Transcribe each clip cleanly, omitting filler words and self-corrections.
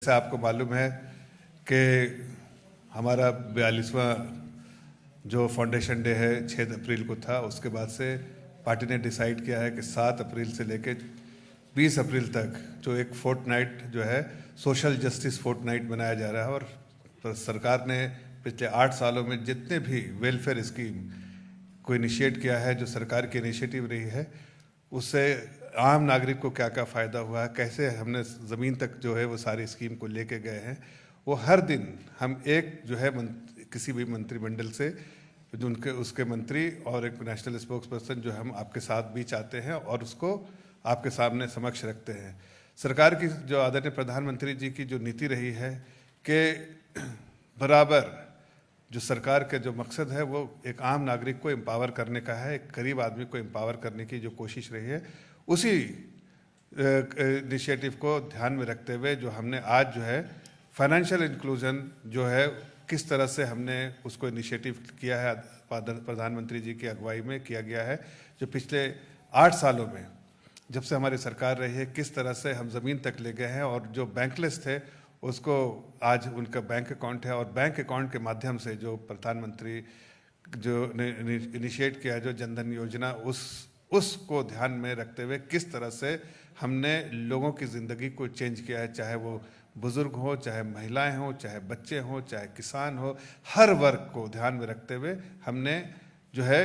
जैसे आपको मालूम है कि हमारा 42वां जो फाउंडेशन डे है 6 अप्रैल को था, उसके बाद से पार्टी ने डिसाइड किया है कि 7 अप्रैल से लेकर 20 अप्रैल तक जो एक फोर्टनाइट जो है सोशल जस्टिस फोर्टनाइट मनाया जा रहा है। और सरकार ने पिछले 8 सालों में जितने भी वेलफेयर स्कीम को इनिशिएट किया है, जो सरकार की इनिशिएटिव रही है, उससे आम नागरिक को क्या क्या फ़ायदा हुआ है, कैसे हमने ज़मीन तक जो है वो सारी स्कीम को लेके गए हैं, वो हर दिन हम एक जो है किसी भी मंत्रिमंडल से जो उनके उसके मंत्री और एक नेशनल स्पोक्स पर्सन जो हम आपके साथ बीच आते हैं और उसको आपके सामने समक्ष रखते हैं। सरकार की जो आदरणीय प्रधानमंत्री जी की जो नीति रही है कि बराबर जो सरकार का जो मकसद है वो एक आम नागरिक को एम्पावर करने का है, एक गरीब आदमी को एम्पावर करने की जो कोशिश रही है, उसी इनिशिएटिव को ध्यान में रखते हुए जो हमने आज जो है फाइनेंशियल इंक्लूजन जो है किस तरह से हमने उसको इनिशिएटिव किया है, प्रधानमंत्री जी की अगुवाई में किया गया है। जो पिछले 8 सालों में जब से हमारी सरकार रही है, किस तरह से हम ज़मीन तक ले गए हैं और जो बैंकलेस थे उसको आज उनका बैंक अकाउंट है, और बैंक अकाउंट के माध्यम से जो प्रधानमंत्री जो इनिशिएट किया है जो जनधन योजना, उसको ध्यान में रखते हुए किस तरह से हमने लोगों की ज़िंदगी को चेंज किया है, चाहे वो बुज़ुर्ग हो, चाहे महिलाएं हो, चाहे बच्चे हों, चाहे किसान हो, हर वर्ग को ध्यान में रखते हुए हमने जो है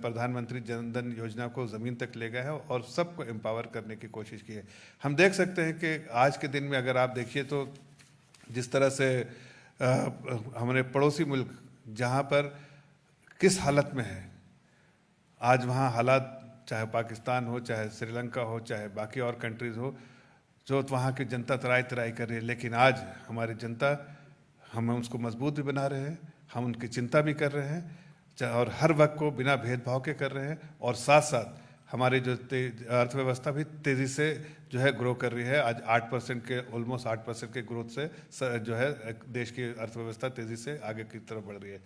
प्रधानमंत्री जनधन योजना को ज़मीन तक ले गए हैं और सबको एम्पावर करने की कोशिश की है। हम देख सकते हैं कि आज के दिन में अगर आप देखिए तो जिस तरह से हमारे पड़ोसी मुल्क जहाँ पर किस हालत में है, आज वहाँ हालात चाहे पाकिस्तान हो, चाहे श्रीलंका हो, चाहे बाकी और कंट्रीज़ हो, जो वहाँ की जनता तराई तराई कर रही है, लेकिन आज हमारी जनता, हम उसको मजबूत भी बना रहे हैं, हम उनकी चिंता भी कर रहे हैं और हर वक्त को बिना भेदभाव के कर रहे हैं, और साथ साथ हमारी जो अर्थव्यवस्था भी तेज़ी से जो है ग्रो कर रही है। आज 8% के ऑलमोस्ट 8% के ग्रोथ से जो है देश की अर्थव्यवस्था तेज़ी से आगे की तरफ बढ़ रही है।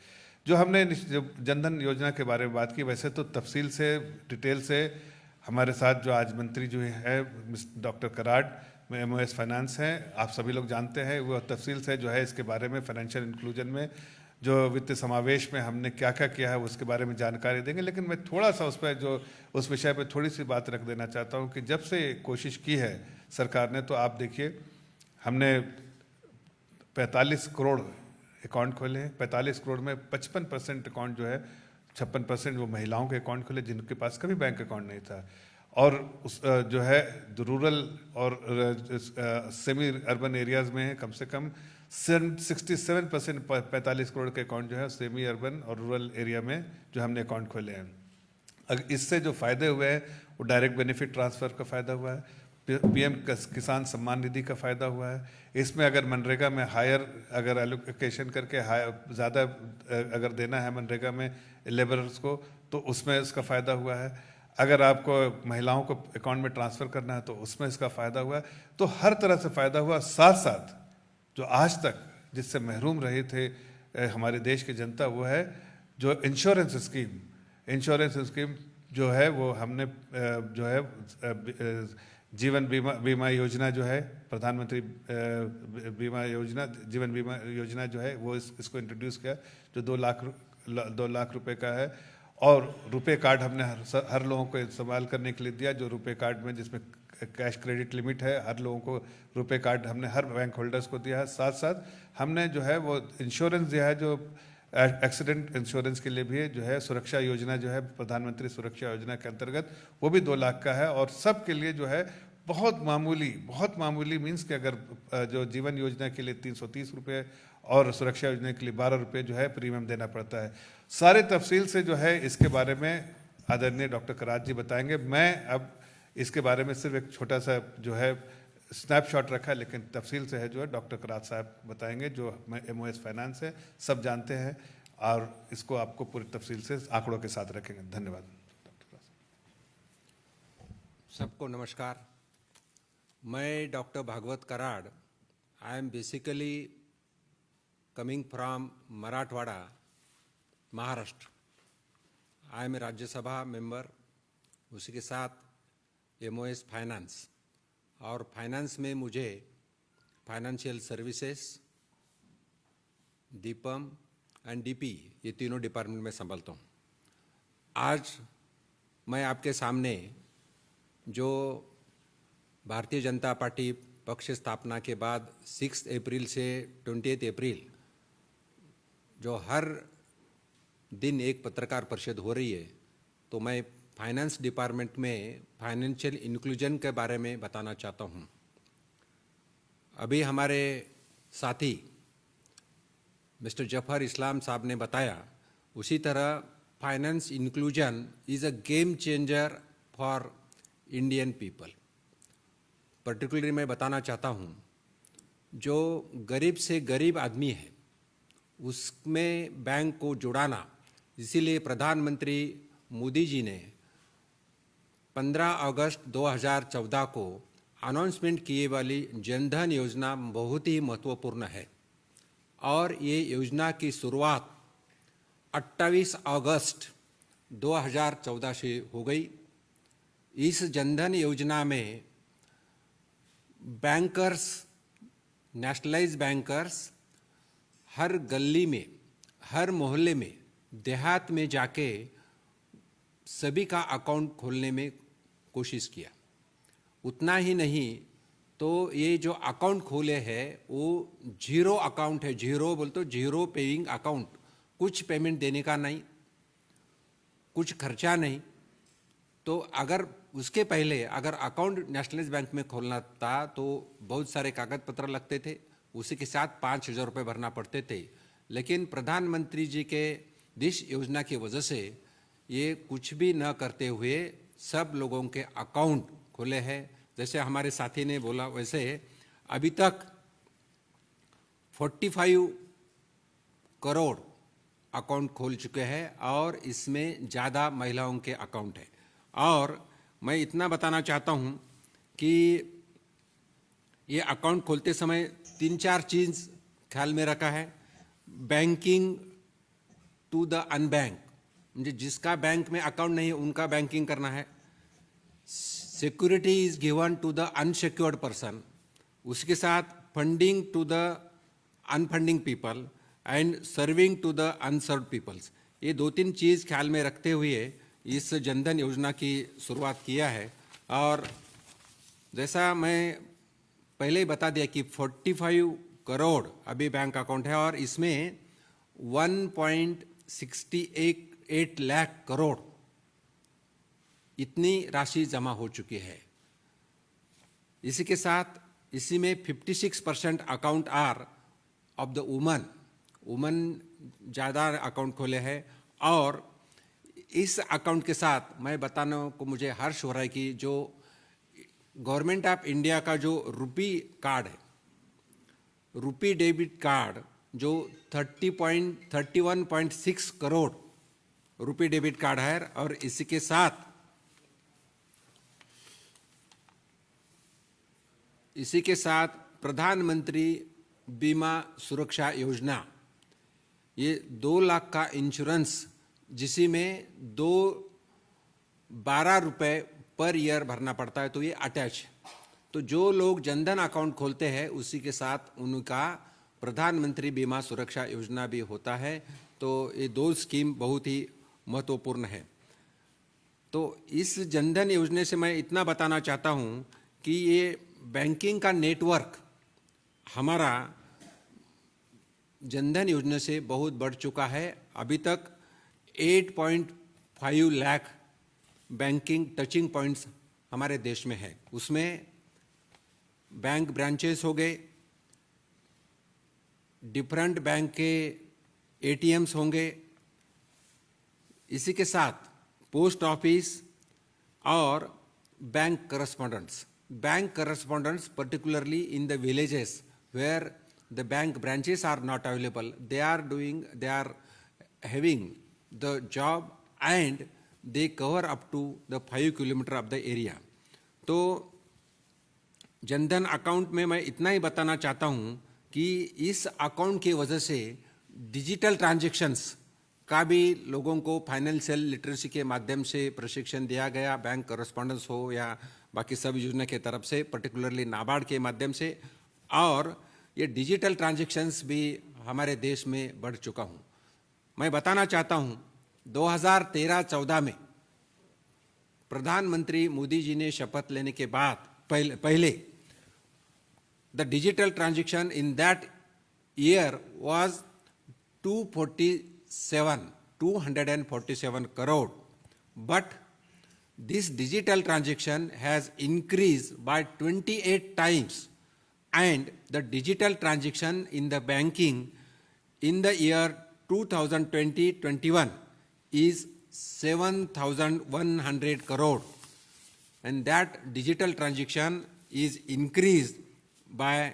जो हमने जो जनधन योजना के बारे में बात की, वैसे तो तफसील से डिटेल से हमारे साथ जो आज मंत्री जो है डॉक्टर कराड़ में MOS फाइनेंस हैं, आप सभी लोग जानते हैं, वो तफसील से जो है इसके बारे में फाइनेंशियल इंक्लूजन में जो वित्त समावेश में हमने क्या क्या किया है उसके बारे में जानकारी देंगे। लेकिन मैं थोड़ा सा उस विषय पर थोड़ी सी बात रख देना चाहता हूँ कि जब से कोशिश की है सरकार ने, तो आप देखिए हमने 45 करोड़ अकाउंट खोले हैं। 45 करोड़ में 55% अकाउंट जो है, 56% वो महिलाओं के अकाउंट खोले जिनके पास कभी बैंक अकाउंट नहीं था, और उस जो है रूरल और सेमी अर्बन एरियाज़ में कम से कम 67% 45 करोड़ के अकाउंट जो है सेमी अर्बन और रूरल एरिया में जो हमने अकाउंट खोले हैं। इससे जो फ़ायदे हुए हैं वो डायरेक्ट बेनिफिट ट्रांसफ़र का फ़ायदा हुआ है, PM किसान सम्मान निधि का फ़ायदा हुआ है। इसमें अगर मनरेगा में हायर अगर एलोकेशन करके ज़्यादा अगर देना है मनरेगा में लेबरर्स को, तो उसमें इसका फ़ायदा हुआ है। अगर आपको महिलाओं को अकाउंट में ट्रांसफ़र करना है तो उसमें इसका फ़ायदा हुआ है। तो हर तरह से फ़ायदा हुआ। साथ साथ जो आज तक जिससे महरूम रहे थे हमारे देश की जनता, वो है जो इंश्योरेंस स्कीम जो है वो हमने जो है जीवन बीमा योजना जो है, प्रधानमंत्री जीवन बीमा योजना जो है वो इसको इंट्रोड्यूस किया, जो 2 लाख रुपए का है। और रुपए कार्ड हमने हर लोगों को इस्तेमाल करने के लिए दिया, जो रुपए कार्ड में जिसमें कैश क्रेडिट लिमिट है, हर लोगों को रुपए कार्ड हमने हर बैंक होल्डर्स को दिया है। साथ साथ हमने जो है वो इंश्योरेंस दिया है, जो एक्सीडेंट इंश्योरेंस के लिए भी जो है सुरक्षा योजना जो है प्रधानमंत्री सुरक्षा योजना के अंतर्गत, वो भी 2 लाख का है। और सब के लिए जो है बहुत मामूली मीन्स कि अगर जो जीवन योजना के लिए 330 रुपये और सुरक्षा योजना के लिए 12 रुपये जो है प्रीमियम देना पड़ता है। सारे तफसील से जो है इसके बारे में आदरणीय डॉक्टर कराड़ जी बताएंगे। मैं अब इसके बारे में सिर्फ एक छोटा सा जो है स्नैपशॉट रखा है, लेकिन तफसील से है जो है डॉक्टर कराड़ साहब बताएंगे, जो MOS फाइनेंस है, सब जानते हैं और इसको आपको पूरी तफसील से आंकड़ों के साथ रखेंगे। धन्यवाद। सबको नमस्कार। मैं doctor Bhagavat Karad. I am basically coming from Marathwada, Maharashtra. I M A Rajya Sabha member, उसी के साथ MOS फाइनेंस। और फाइनेंस में मुझे financial services, Deepam and DP, ये तीनों डिपार्टमेंट में संभालता हूँ। आज मैं आपके सामने जो भारतीय जनता पार्टी पक्ष स्थापना के बाद 6 अप्रैल से 28 अप्रैल जो हर दिन एक पत्रकार परिषद हो रही है, तो मैं फाइनेंस डिपार्टमेंट में फाइनेंशियल इंक्लूजन के बारे में बताना चाहता हूँ। अभी हमारे साथी मिस्टर जफर इस्लाम साहब ने बताया, उसी तरह finance inclusion is a game changer for Indian people. Particularly मैं बताना चाहता हूँ, जो गरीब से गरीब आदमी है उसमें बैंक को जुड़ाना, इसीलिए प्रधानमंत्री मोदी जी ने 15 अगस्त 2014 को अनाउंसमेंट किए वाली जनधन योजना बहुत ही महत्वपूर्ण है और ये योजना की शुरुआत 28 अगस्त 2014 से हो गई। इस जनधन योजना में बैंकर्स, नेशनलाइज्ड बैंकर्स हर गली में, हर मोहल्ले में, देहात में जाके सभी का अकाउंट खोलने में कोशिश किया। उतना ही नहीं तो ये जो अकाउंट खोले हैं वो जीरो अकाउंट है, जीरो बोल तो जीरो पेइंग अकाउंट, कुछ पेमेंट देने का नहीं, कुछ खर्चा नहीं। तो अगर उसके पहले अगर अकाउंट नेशनलाइज्ड बैंक में खोलना था तो बहुत सारे कागज पत्र लगते थे, उसी के साथ 5,000 रुपये भरना पड़ते थे। लेकिन प्रधानमंत्री जी के इस योजना की वजह से ये कुछ भी न करते हुए सब लोगों के अकाउंट खुले हैं। जैसे हमारे साथी ने बोला वैसे अभी तक 45 करोड़ अकाउंट खोल चुके हैं और इसमें ज़्यादा महिलाओं के अकाउंट है। और मैं इतना बताना चाहता हूँ कि ये अकाउंट खोलते समय 3-4 चीज़ ख्याल में रखा है। बैंकिंग टू द अनबैंक, मुझे जिसका बैंक में अकाउंट नहीं है उनका बैंकिंग करना है। Security is given to the unsecured person, उसके साथ funding to the unfunding people and serving to the unserved peoples. ये 2-3 चीज़ ख्याल में रखते हुए इस जनधन योजना की शुरुआत किया है। और जैसा मैं पहले ही बता दिया कि 45 करोड़ अभी बैंक अकाउंट है और इसमें 1.68 लाख करोड़ इतनी राशि जमा हो चुकी है। इसी के साथ इसी में 56% account are of the woman ज़्यादा अकाउंट खोले हैं। और इस अकाउंट के साथ मैं बताने को मुझे हर्ष हो रहा है कि जो गवर्नमेंट ऑफ इंडिया का जो रुपी कार्ड है, रुपी डेबिट कार्ड जो 31.6 करोड़ रुपी डेबिट कार्ड है और इसी के साथ प्रधानमंत्री बीमा सुरक्षा योजना, ये 2 लाख का इंश्योरेंस जिसमें 12 रुपये पर ईयर भरना पड़ता है, तो ये अटैच। तो जो लोग जनधन अकाउंट खोलते हैं उसी के साथ उनका प्रधानमंत्री बीमा सुरक्षा योजना भी होता है। तो ये 2 स्कीम बहुत ही महत्वपूर्ण है। तो इस जनधन योजना से मैं इतना बताना चाहता हूँ कि ये बैंकिंग का नेटवर्क हमारा जनधन योजना से बहुत बढ़ चुका है। अभी तक 8.5 लाख बैंकिंग टचिंग पॉइंट्स हमारे देश में है। उसमें बैंक ब्रांचेस हो गए, डिफरेंट बैंक के एटीएम्स होंगे, इसी के साथ पोस्ट ऑफिस और bank correspondents particularly in the villages where the bank branches are not available, they are having the job and they cover up to the 5 kilometre of the area। तो Jan Dhan account में मैं इतना ही बताना चाहता हूँ कि इस अकाउंट की वजह से डिजिटल ट्रांजैक्शंस का भी लोगों को फाइनेंशियल लिटरेसी के माध्यम से प्रशिक्षण दिया गया। बैंक करस्पॉन्डेंस हो या बाकी सब योजना के तरफ से, पर्टिकुलरली नाबार्ड के माध्यम से। और ये डिजिटल ट्रांजैक्शंस भी हमारे देश में बढ़ चुका हूँ। मैं बताना चाहता हूँ 2013-14 में प्रधानमंत्री मोदी जी ने शपथ लेने के बाद पहले the digital transaction in that year was 247 crore, but this digital transaction has increased by 28 times, and the digital transaction in the banking in the year 2020-21 is 7,100 crore, and that digital transaction is increased by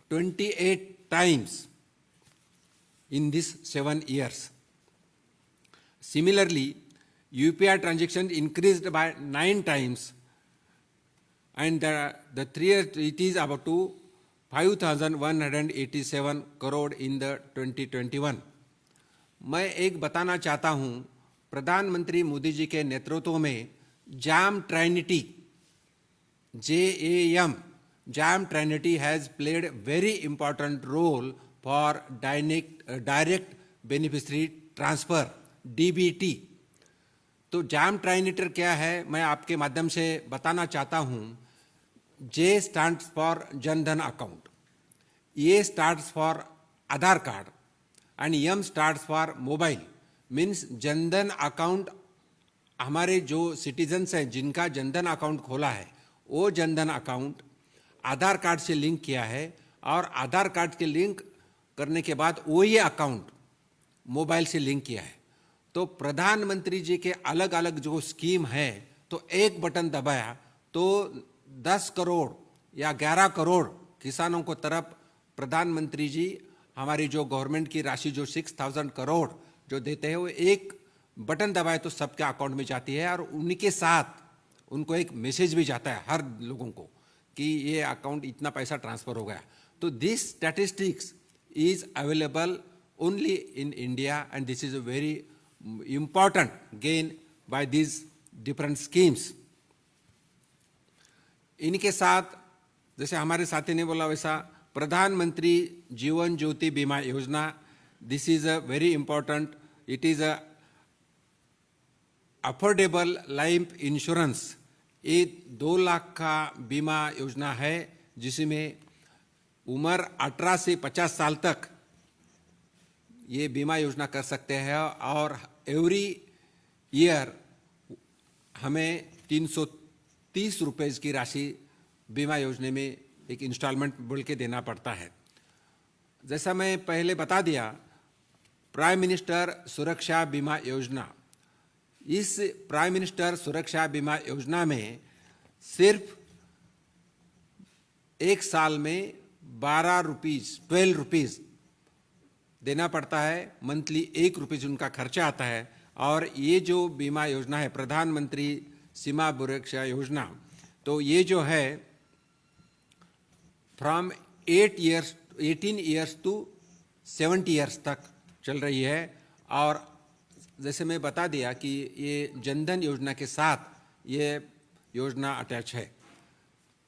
28 times in these 7 years. Similarly, UPI transactions increased by 9 times, and the 3 years it is about to 5,187 crore in the 2021. मैं एक बताना चाहता हूँ, प्रधानमंत्री मोदी जी के नेतृत्व में JAM Trinity, JAM Trinity has played a very important role for direct beneficiary transfer, DBT. तो JAM Trinity क्या है, मैं आपके माध्यम से बताना चाहता हूँ। J stands for Jan Dhan account, A stands for Aadhaar card, and M stands for mobile. Means Jan Dhan account हमारे जो सिटीजन्स हैं जिनका जनधन अकाउंट खोला है, वो जनधन अकाउंट आधार कार्ड से लिंक किया है, और आधार कार्ड के लिंक करने के बाद वो ये अकाउंट मोबाइल से लिंक किया है। तो प्रधानमंत्री जी के अलग अलग जो स्कीम है, तो एक बटन दबाया तो 10 करोड़ या 11 करोड़ किसानों को तरफ प्रधानमंत्री जी हमारी जो गवर्नमेंट की राशि जो 6,000 करोड़ जो देते हैं, वो एक बटन दबाए तो सबके अकाउंट में जाती है, और उनके साथ उनको एक मैसेज भी जाता है हर लोगों को कि ये अकाउंट इतना पैसा ट्रांसफर हो गया। तो this statistics is available only in India, and this is a very important gain by these different schemes. इनके साथ जैसे हमारे साथी ने बोला वैसा प्रधानमंत्री जीवन ज्योति बीमा योजना, this is a very important, it is a affordable life insurance. ये 2 लाख का बीमा योजना है जिसमें उम्र 18 से 50 साल तक ये बीमा योजना कर सकते हैं, और एवरी ईयर हमें 330 रुपये की राशि बीमा योजना में एक इंस्टॉलमेंट बोल के देना पड़ता है। जैसा मैं पहले बता दिया, प्राइम मिनिस्टर सुरक्षा बीमा योजना, इस प्राइम मिनिस्टर सुरक्षा बीमा योजना में सिर्फ एक साल में 12 रुपीज़ देना पड़ता है, मंथली 1 रुपये उनका खर्चा आता है। और ये जो बीमा योजना है प्रधानमंत्री सीमा सुरक्षा योजना, तो ये जो है फ्रॉम 18 ईयर्स टू 70 ईयर्स तक चल रही है। और जैसे मैं बता दिया कि ये जनधन योजना के साथ ये योजना अटैच है।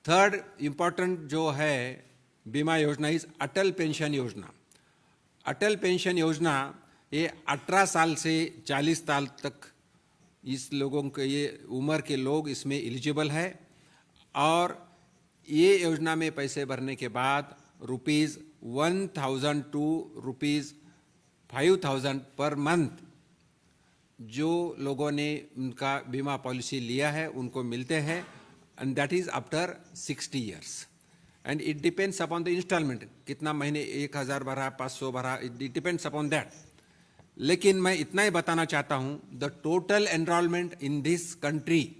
थर्ड इम्पॉर्टेंट जो है बीमा योजना इज अटल पेंशन योजना। अटल पेंशन योजना ये 18 साल से 40 साल तक इस लोगों के ये उम्र के लोग इसमें एलिजिबल है, और ये योजना में पैसे भरने के बाद ₹1,000 टू ₹5,000 पर मंथ जो लोगों ने उनका बीमा पॉलिसी लिया है उनको मिलते हैं, and that is after 60 years, and it depends upon the instalment, कितना महीने 1,000 भरा 500 भरा, इट डिपेंड्स अपॉन दैट। लेकिन मैं इतना ही बताना चाहता हूँ, the total enrolment in this country,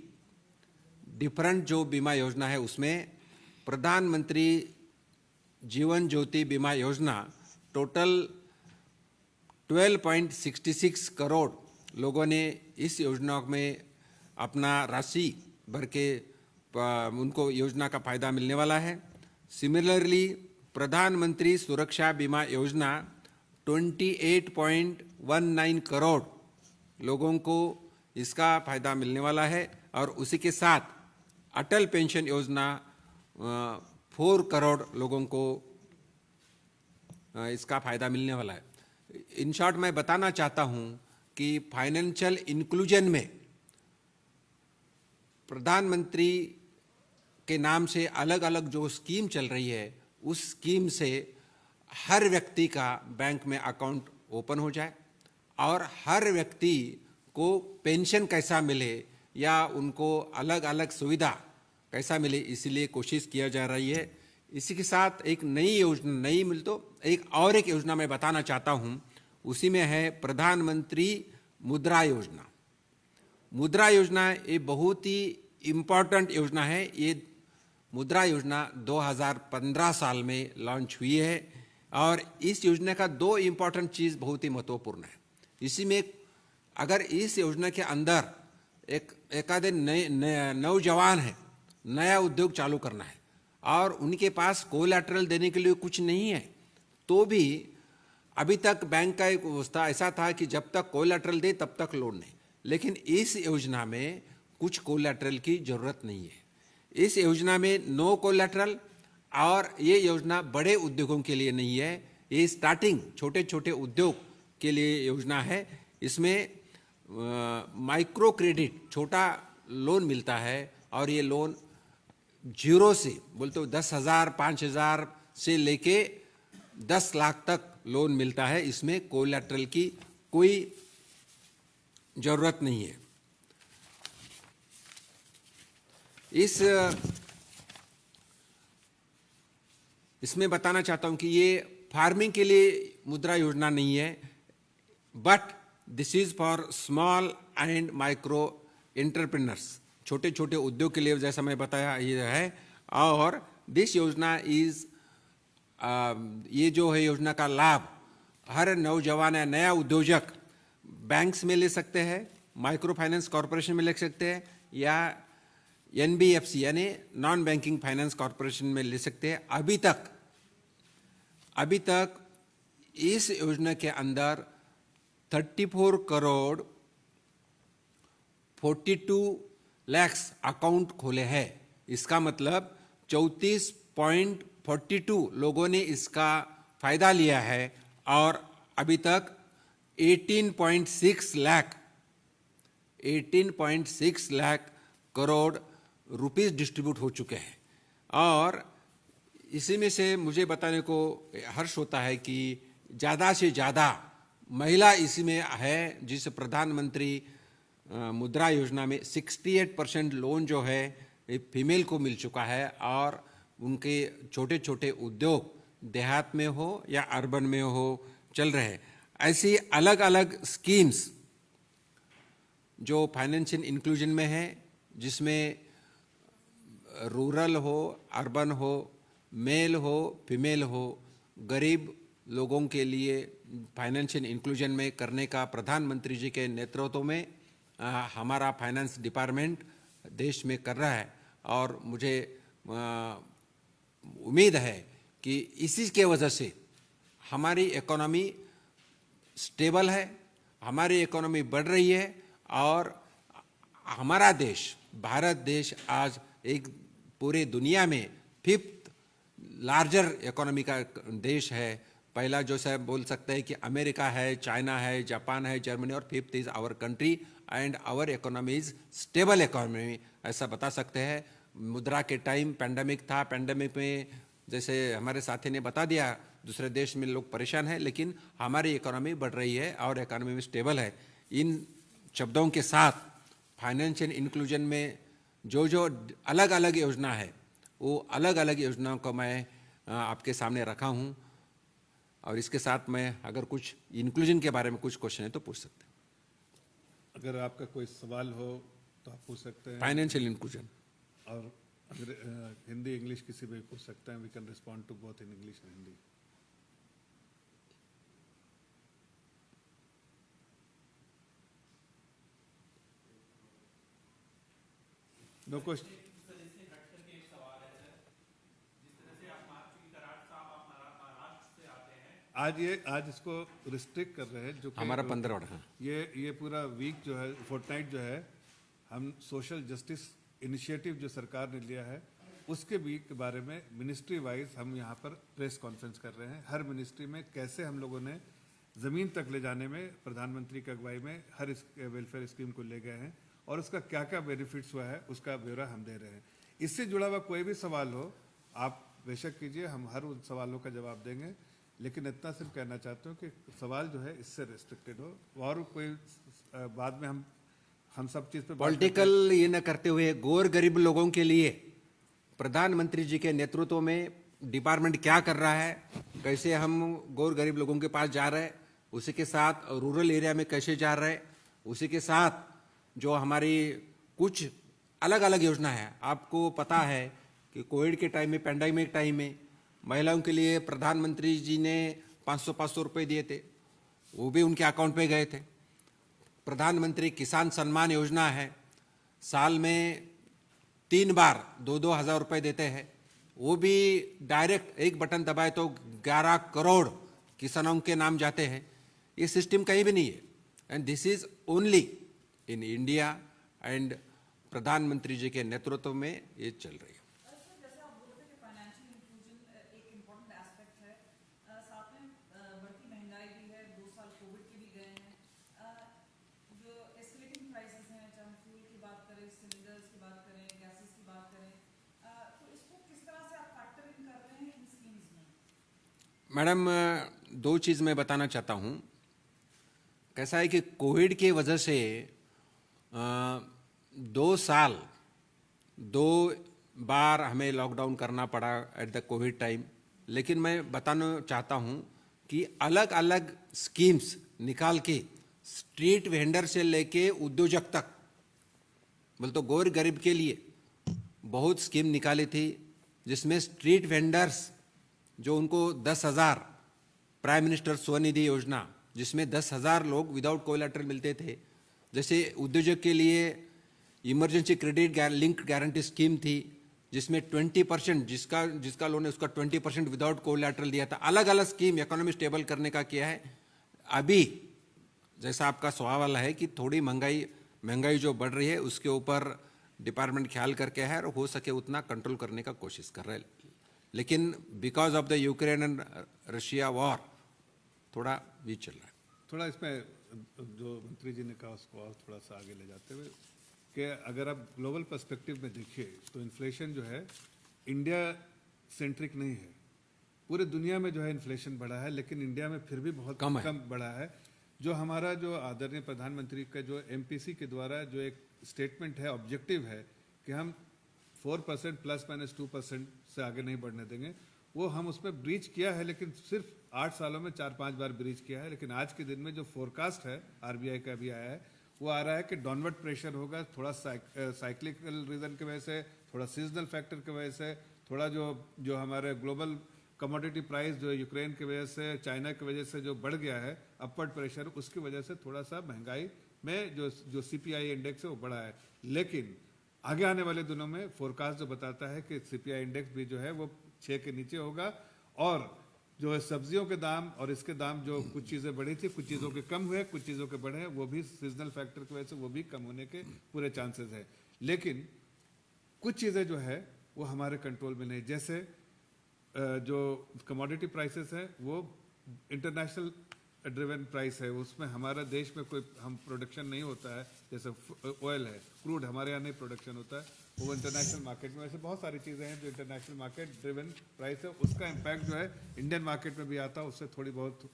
different जो बीमा योजना है उसमें प्रधानमंत्री जीवन ज्योति बीमा योजना टोटल 12.66 करोड़ लोगों ने इस योजना में अपना राशि भर के उनको योजना का फायदा मिलने वाला है। सिमिलरली प्रधानमंत्री सुरक्षा बीमा योजना 28.19 करोड़ लोगों को इसका फायदा मिलने वाला है, और उसी के साथ अटल पेंशन योजना 4 करोड़ लोगों को इसका फायदा मिलने वाला है। इन शॉर्ट मैं बताना चाहता हूं कि फाइनेंशियल इंक्लूजन में प्रधानमंत्री के नाम से अलग अलग जो स्कीम चल रही है, उस स्कीम से हर व्यक्ति का बैंक में अकाउंट ओपन हो जाए और हर व्यक्ति को पेंशन कैसा मिले या उनको अलग अलग सुविधा कैसा मिले, इसीलिए कोशिश किया जा रही है। इसी के साथ एक नई योजना, नई मिल तो एक योजना मैं बताना चाहता हूं, उसी में है प्रधानमंत्री मुद्रा योजना। मुद्रा योजना ये बहुत ही इम्पोर्टेंट योजना है। ये मुद्रा योजना 2015 साल में लॉन्च हुई है और इस योजना का 2 इम्पोर्टेंट चीज़ बहुत ही महत्वपूर्ण है। इसी में अगर इस योजना के अंदर एक आधे नौजवान है, नया उद्योग चालू करना है और उनके पास कोलैटरल देने के लिए कुछ नहीं है, तो भी अभी तक बैंक का एक व्यवस्था ऐसा था कि जब तक कोलैटरल दे तब तक लोन नहीं, लेकिन इस योजना में कुछ कोलैटरल की जरूरत नहीं है। इस योजना में नो कोलैटरल, और ये योजना बड़े उद्योगों के लिए नहीं है, ये स्टार्टिंग छोटे छोटे उद्योग के लिए योजना है। इसमें माइक्रो क्रेडिट छोटा लोन मिलता है और ये लोन जीरो से बोलते हो 10,000 5,000 से लेके 10 लाख तक लोन मिलता है। इसमें कोलैटरल की कोई जरूरत नहीं है। इसमें बताना चाहता हूं कि ये फार्मिंग के लिए मुद्रा योजना नहीं है, but this is for small and micro entrepreneurs, छोटे छोटे उद्योग के लिए, जैसा मैं बताया ये है। और दिस योजना इज ये जो है योजना का लाभ हर नौजवान या नया उद्योजक बैंक्स में ले सकते हैं, माइक्रो फाइनेंस कॉरपोरेशन में ले सकते हैं, या NBFC यानी नॉन बैंकिंग फाइनेंस कॉरपोरेशन में ले सकते हैं। अभी तक इस योजना के अंदर 34 करोड़ 42 लाख अकाउंट खोले हैं। इसका मतलब 34.42 लोगों ने इसका फायदा लिया है और अभी तक 18.6 लाख करोड़ रुपीस डिस्ट्रीब्यूट हो चुके हैं। और इसी में से मुझे बताने को हर्ष होता है कि ज़्यादा से ज़्यादा महिला इसी में है, जिस प्रधानमंत्री मुद्रा योजना में 68% लोन जो है फीमेल को मिल चुका है और उनके छोटे छोटे उद्योग देहात में हो या अर्बन में हो चल रहे हैं। ऐसी अलग अलग स्कीम्स जो फाइनेंशियल इंक्लूजन में है, जिसमें रूरल हो, अर्बन हो, मेल हो, फीमेल हो, गरीब लोगों के लिए फाइनेंशियल इंक्लूजन में करने का प्रधानमंत्री जी के नेतृत्व में हमारा फाइनेंस डिपार्टमेंट देश में कर रहा है। और मुझे उम्मीद है कि इसी के वजह से हमारी इकोनॉमी स्टेबल है, हमारी इकोनॉमी बढ़ रही है और हमारा देश, भारत देश आज एक पूरे दुनिया में 5th लार्जर इकोनॉमी का देश है। पहला जो है बोल सकते हैं कि अमेरिका है, चाइना है, जापान है, जर्मनी, और 5th is our country and our economy is stable economy, ऐसा बता सकते हैं। मुद्रा के टाइम पैंडेमिक था, पैंडेमिक में जैसे हमारे साथी ने बता दिया दूसरे देश में लोग परेशान हैं, लेकिन हमारी इकोनॉमी बढ़ रही है और इकोनॉमी में स्टेबल है। इन शब्दों के साथ फाइनेंशियल इंक्लूजन में जो जो अलग अलग योजना है, वो अलग अलग योजनाओं को मैं आपके सामने रखा हूँ। और इसके साथ मैं अगर कुछ इंक्लूजन के बारे में कुछ क्वेश्चन है तो पूछ सकते हैं। अगर आपका कोई सवाल हो तो आप पूछ सकते हैं। फाइनेंशियल इंक्लूजन और अगर हिंदी इंग्लिश किसी भी पूछ सकते हैं। We can respond to both in English and Hindi. No question. आज इसको रिस्ट्रिक्ट कर रहे हैं, जो हमारा 15 और ये पूरा वीक जो है, फोर्टनाइट जो है, हम सोशल जस्टिस इनिशिएटिव जो सरकार ने लिया है उसके भी के बारे में मिनिस्ट्री वाइज हम यहाँ पर प्रेस कॉन्फ्रेंस कर रहे हैं। हर मिनिस्ट्री में कैसे हम लोगों ने ज़मीन तक ले जाने में प्रधानमंत्री की अगुवाई में हर वेलफेयर स्कीम को ले गए हैं और उसका क्या क्या बेनिफिट्स हुआ है उसका ब्यौरा हम दे रहे हैं। इससे जुड़ा हुआ कोई भी सवाल हो आप बेशक कीजिए, हम हर उन सवालों का जवाब देंगे, लेकिन इतना सिर्फ कहना चाहता हूँ कि सवाल जो है इससे रेस्ट्रिक्टेड हो और कोई बाद में हम सब चीज़ पे पॉलिटिकल ये न करते हुए गौर गरीब लोगों के लिए प्रधानमंत्री जी के नेतृत्व में डिपार्टमेंट क्या कर रहा है, कैसे हम गौर गरीब लोगों के पास जा रहे हैं, उसी के साथ रूरल एरिया में कैसे जा रहे हैं, उसी के साथ जो हमारी कुछ अलग अलग योजना है। आपको पता है कि कोविड के टाइम में, पैंडेमिक टाइम में महिलाओं के लिए प्रधानमंत्री जी ने 500 रुपए दिए थे, वो भी उनके अकाउंट पे गए थे। प्रधानमंत्री किसान सम्मान योजना है, साल में 3 बार 2-2 हज़ार रुपए देते हैं, वो भी डायरेक्ट एक बटन दबाए तो 11 करोड़ किसानों के नाम जाते हैं। ये सिस्टम कहीं भी नहीं है and this is only in India and प्रधानमंत्री जी के नेतृत्व में ये चल रही है। जैसे आप बोलते हैं कि फाइनेंशियल इंक्लूजन एक इम्पोर्टेंट एस्पेक्ट है, साथ में बढ़ती महंगाई भी है, 2 साल कोविड के भी गए हैं, जो एस्केलेटिंग प्राइसेस हैं, चाहे हम फ्यूल की बात करें, सिलेंडर्स की बात करें, गैसेस की बात करें, तो इसको किस तरह से आप फैक्टर इन कर रहे हैं इन स्कीम्स में? मैडम, 2 चीज़ मैं बताना चाहता हूँ। कैसा है कि कोविड की वजह से 2 साल 2 बार हमें लॉकडाउन करना पड़ा एट द कोविड टाइम, लेकिन मैं बताना चाहता हूँ कि अलग अलग स्कीम्स निकाल के स्ट्रीट वेंडर से लेके उद्योजक तक, बोल तो गौर गरीब के लिए बहुत स्कीम निकाली थी, जिसमें स्ट्रीट वेंडर्स जो उनको 10,000 प्राइम मिनिस्टर स्वनिधि योजना, जिसमें 10,000 लोग विदाउट कोलैटरल मिलते थे। जैसे उद्योजक के लिए emergency credit link guarantee scheme थी, जिसमें 20% जिसका लोन है उसका 20% विदाउट कोलैटरल दिया था। अलग अलग स्कीम इकोनॉमी स्टेबल करने का किया है। अभी जैसा आपका सवाल है कि थोड़ी महंगाई जो बढ़ रही है उसके ऊपर डिपार्टमेंट ख्याल करके है और हो सके उतना कंट्रोल करने का कोशिश कर रहे हैं, लेकिन because of the Ukraine and Russia war थोड़ा भी चल रहा है। थोड़ा इसमें जो मंत्री जी ने कहा उसको और थोड़ा सा आगे ले जाते हुए कि अगर आप ग्लोबल पर्सपेक्टिव में देखिए तो इन्फ्लेशन जो है इंडिया सेंट्रिक नहीं है, पूरे दुनिया में जो है इन्फ्लेशन बढ़ा है, लेकिन इंडिया में फिर भी बहुत कम बढ़ा है। जो हमारा जो आदरणीय प्रधानमंत्री का जो एमपीसी के द्वारा जो एक स्टेटमेंट है, ऑब्जेक्टिव है कि हम 4% ±2% से आगे नहीं बढ़ने देंगे, वो हम उसमें ब्रीच किया है, लेकिन सिर्फ 8 सालों में 4-5 बार ब्रीच किया है। लेकिन आज के दिन में जो फोरकास्ट है आरबीआई का भी आया है, वो आ रहा है कि डाउनवर्ड प्रेशर होगा, थोड़ा साइक्लिकल रीजन की वजह से, थोड़ा सीजनल फैक्टर की वजह से, थोड़ा जो हमारे ग्लोबल कमोडिटी प्राइस जो यूक्रेन की वजह से, चाइना की वजह से जो बढ़ गया है अपवर्ड प्रेशर, उसकी वजह से थोड़ा सा महंगाई में जो सीपीआई इंडेक्स है वो बढ़ा है। लेकिन आगे आने वाले दिनों में फोरकास्ट जो बताता है कि सीपीआई इंडेक्स भी जो है वो 6 के नीचे होगा और जो है सब्जियों के दाम और इसके दाम जो कुछ चीज़ें बढ़ी थी, कुछ चीज़ों के कम हुए, कुछ चीज़ों के बढ़े हैं, वो भी सीजनल फैक्टर की वजह से वो भी कम होने के पूरे चांसेस है। लेकिन कुछ चीज़ें जो है वो हमारे कंट्रोल में नहीं, जैसे जो कमोडिटी प्राइसेस है वो इंटरनेशनल ड्रिवन प्राइस है, उसमें हमारा देश में कोई हम प्रोडक्शन नहीं होता है। जैसे ऑयल है, क्रूड हमारे यहाँ नहीं प्रोडक्शन होता है, वो इंटरनेशनल मार्केट में, वैसे बहुत सारी चीज़ें हैं जो इंटरनेशनल मार्केट ड्रिवन प्राइस है, उसका इम्पैक्ट जो है इंडियन मार्केट में भी आता है, उससे थोड़ी बहुत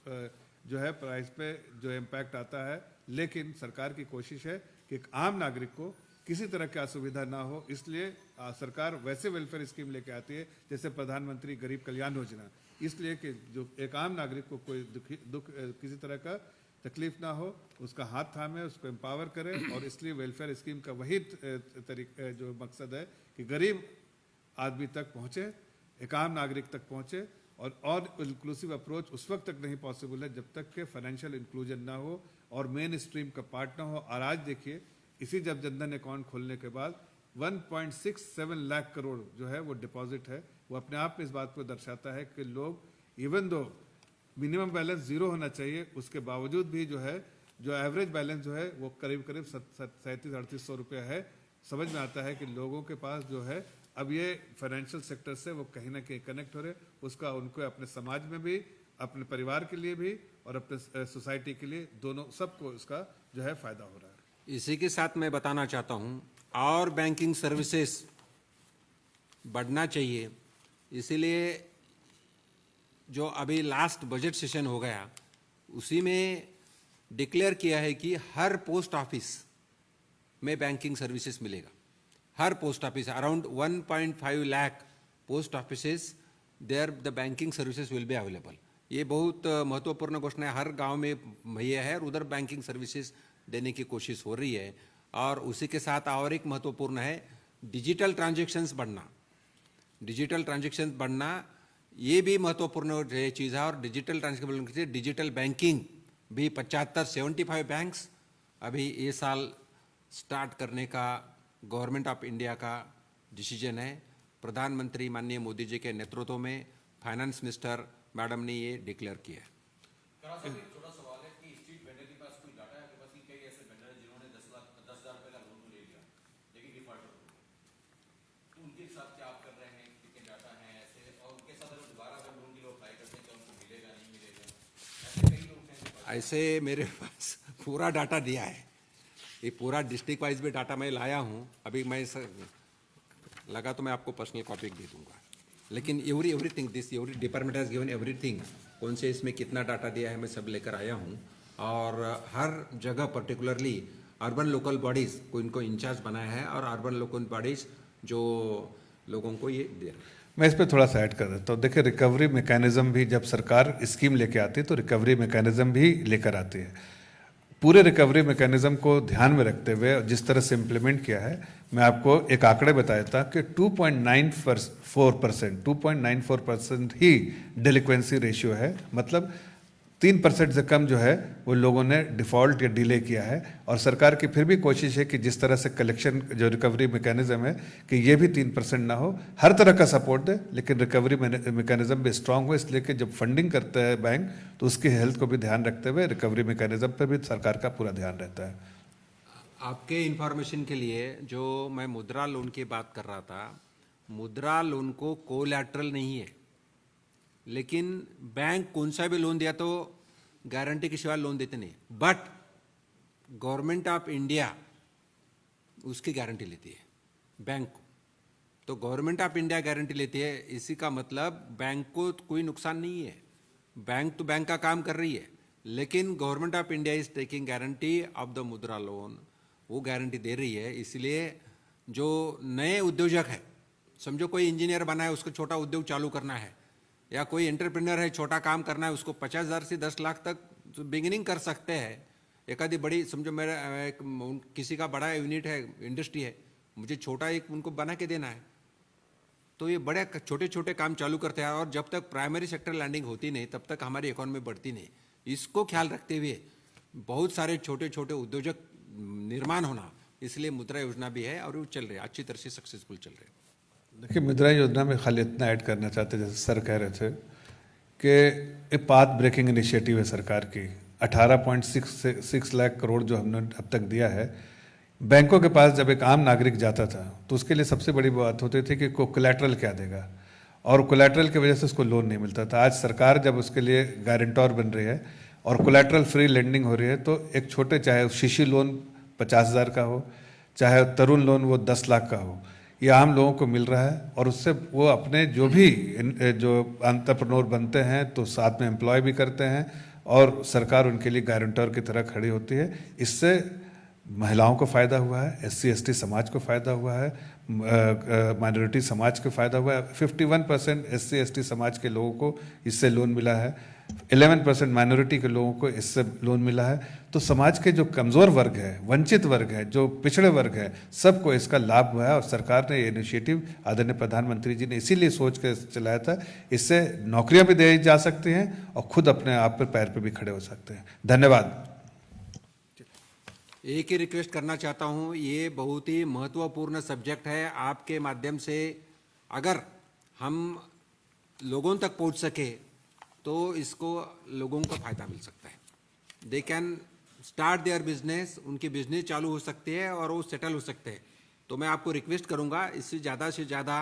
जो है प्राइस पे जो इम्पैक्ट आता है। लेकिन सरकार की कोशिश है कि एक आम नागरिक को किसी तरह की असुविधा ना हो, इसलिए सरकार वैसे वेलफेयर स्कीम लेके आती है जैसे प्रधानमंत्री गरीब कल्याण योजना, इसलिए कि जो एक आम नागरिक को कोई दुख किसी तरह का तकलीफ ना हो, उसका हाथ थामे, उसको एम्पावर करे। और इसलिए वेलफेयर स्कीम का वही जो मकसद है कि गरीब आदमी तक पहुँचे, एक आम नागरिक तक पहुँचे। और इंक्लूसिव अप्रोच उस वक्त तक नहीं पॉसिबल है जब तक कि फाइनेंशियल इंक्लूजन ना हो और मेन स्ट्रीम का पार्ट ना हो। और आज देखिए, इसी जब जनधन अकाउंट खोलने के बाद 1.67 लाख करोड़ जो है वो डिपॉजिट है, वो अपने आप में इस बात को दर्शाता है कि लोग इवन दो मिनिमम बैलेंस 0 होना चाहिए, उसके बावजूद भी जो है जो एवरेज बैलेंस जो है वो करीब 3700-3800 रुपया है। समझ में आता है कि लोगों के पास जो है अब ये फाइनेंशियल सेक्टर से वो कहीं ना कहीं कनेक्ट हो रहे, उसका उनको अपने समाज में भी, अपने परिवार के लिए भी और अपने सोसाइटी के लिए, दोनों सबको इसका जो है फायदा हो रहा है। इसी के साथ मैं बताना चाहता हूं, और बैंकिंग सर्विसेज बढ़ना चाहिए। इसीलिए जो अभी लास्ट बजट सेशन हो गया, उसी में डिक्लेयर किया है कि हर पोस्ट ऑफिस में बैंकिंग सर्विसेज मिलेगा। हर post office, around 1.5 lakh post offices, there the banking services will be available. ये बहुत महत्वपूर्ण घोषणा है। हर गांव में ये है और उधर बैंकिंग सर्विसेज देने की कोशिश हो रही है। और उसी के साथ और एक महत्वपूर्ण है डिजिटल ट्रांजैक्शंस बढ़ना। डिजिटल ट्रांजैक्शंस बढ़ना ये भी महत्वपूर्ण चीज़ है। और डिजिटल ट्रांजैक्शन, डिजिटल बैंकिंग भी 75 बैंक्स अभी ये साल स्टार्ट करने का गवर्नमेंट ऑफ इंडिया का डिसीजन है। प्रधानमंत्री माननीय मोदी जी के नेतृत्व में फाइनेंस मिनिस्टर मैडम ने ये डिक्लेयर किया है। छोटा सवाल है कि स्ट्रीट वेंडर के पास कोई डाटा है आपके पास कि कई ऐसे वेंडर हैं जिन्होंने 10,000 रुपए का लोन ले लिया लेकिन डिफॉल्टर हो गए, तो उनके साथ क्या आप कर रहे हैं, कितने डाटा हैं ऐसे, और उनके साथ अगर दोबारा अगर लोन के लिए अप्लाई करते हैं तो उनको मिलेगा नहीं मिलेगा, ऐसे कई लोग हैं। ऐसे मेरे पास पूरा डाटा दिया है। ये पूरा डिस्ट्रिक्ट वाइज भी डाटा मैं लाया हूँ। अभी मैं लगा तो मैं आपको पर्सनल कॉपी दे दूंगा। लेकिन everything this every department has given everything, कौन से इसमें कितना डाटा दिया है मैं सब लेकर आया हूँ। और हर जगह पर्टिकुलरली अर्बन लोकल बॉडीज़ को इनको इंचार्ज बनाया है और अर्बन लोकल बॉडीज़ जो लोगों को ये दे रहे हैं। मैं इस पर थोड़ा सा ऐड कर देता हूँ। देखिए, रिकवरी मैकेनिज्म भी जब सरकार स्कीम लेके आती है तो रिकवरी मैकेनिज्म भी लेकर आती है। पूरे रिकवरी मैकेनिज्म को ध्यान में रखते हुए जिस तरह से इम्प्लीमेंट किया है, मैं आपको एक आंकड़े बताया था कि 2.94% ही डिलिक्वेंसी रेशियो है। मतलब 3% से कम जो है वो लोगों ने डिफ़ॉल्ट या डिले किया है। और सरकार की फिर भी कोशिश है कि जिस तरह से कलेक्शन जो रिकवरी मैकेनिज्म है कि ये भी 3% ना हो, हर तरह का सपोर्ट दे, लेकिन रिकवरी मैकेनिज्म भी स्ट्रांग हो। इसलिए कि जब फंडिंग करता है बैंक तो उसकी हेल्थ को भी ध्यान रखते हुए रिकवरी मैकेनिज्म पर भी सरकार का पूरा ध्यान रहता है। आपके इंफॉर्मेशन के लिए जो मैं मुद्रा लोन की बात कर रहा था, मुद्रा लोन को कोलैटरल नहीं है, लेकिन बैंक कौन सा भी लोन दिया तो गारंटी के सिवा लोन देते नहीं। बट गवर्नमेंट ऑफ इंडिया उसकी गारंटी लेती है बैंक को। तो गवर्नमेंट ऑफ इंडिया गारंटी लेती है, इसी का मतलब बैंक को कोई नुकसान नहीं है। बैंक तो बैंक का काम कर रही है, लेकिन government of India is taking guarantee of the मुद्रा लोन, वो गारंटी दे रही है। इसलिए जो नए उद्योजक है, समझो कोई इंजीनियर बना है, उसको छोटा उद्योग चालू करना है, या कोई एंटरप्रेन्योर है, छोटा काम करना है, उसको 50,000 से 10 लाख तक बिगिनिंग कर सकते हैं। एक आधी बड़ी, समझो मेरा किसी का बड़ा यूनिट है, इंडस्ट्री है, मुझे छोटा एक उनको बना के देना है, तो ये बड़े छोटे छोटे काम चालू करते हैं। और जब तक प्राइमरी सेक्टर लैंडिंग होती नहीं तब तक हमारी इकोनॉमी बढ़ती नहीं। इसको ख्याल रखते हुए बहुत सारे छोटे छोटे उद्योजक निर्माण होना, इसलिए मुद्रा योजना भी है और वो चल रही है, अच्छी तरह से सक्सेसफुल चल रही है। देखिए, मुद्रा योजना में खाली इतना ऐड करना चाहते, जैसे सर कह रहे थे कि एक पाथ ब्रेकिंग इनिशिएटिव है सरकार की। 18.6 लाख करोड़ जो हमने अब तक दिया है, बैंकों के पास जब एक आम नागरिक जाता था तो उसके लिए सबसे बड़ी बात होती थी कि कोलैटरल क्या देगा, और कोलैटरल की वजह से उसको लोन नहीं मिलता था। आज सरकार जब उसके लिए गारंटर बन रही है और कोलैटरल फ्री लेंडिंग हो रही है, तो एक छोटे, चाहे शिशु लोन 50,000 का हो, चाहे तरुण लोन वो 10 लाख का हो, ये आम लोगों को मिल रहा है। और उससे वो अपने जो भी जो एंटरप्रेन्योर बनते हैं तो साथ में एम्प्लॉय भी करते हैं और सरकार उनके लिए गारंटर की तरह खड़ी होती है। इससे महिलाओं को फ़ायदा हुआ है, SC/ST समाज को फ़ायदा हुआ है, माइनॉरिटी समाज को फ़ायदा हुआ है। 51% SC/ST समाज के लोगों को इससे लोन मिला है, 11% माइनॉरिटी के लोगों को इससे लोन मिला है। तो समाज के जो कमज़ोर वर्ग है, वंचित वर्ग है, जो पिछड़े वर्ग है, सबको इसका लाभ हुआ है। और सरकार ने ये इनिशिएटिव आदरणीय प्रधानमंत्री जी ने इसीलिए सोच कर चलाया था। इससे नौकरियां भी दी जा सकती हैं और खुद अपने आप पर पैर पर भी खड़े हो सकते हैं। धन्यवाद। एक ही रिक्वेस्ट करना चाहता हूँ, ये बहुत ही महत्वपूर्ण सब्जेक्ट है। आपके माध्यम से अगर हम लोगों तक पहुँच सके तो इसको लोगों को फ़ायदा मिल सकता है। They can start their business, उनकी बिजनेस चालू हो सकती है और वो सेटल हो सकते हैं। तो मैं आपको रिक्वेस्ट करूंगा इससे ज़्यादा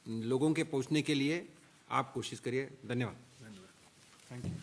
लोगों के पहुंचने के लिए आप कोशिश करिए। धन्यवाद। Thank you.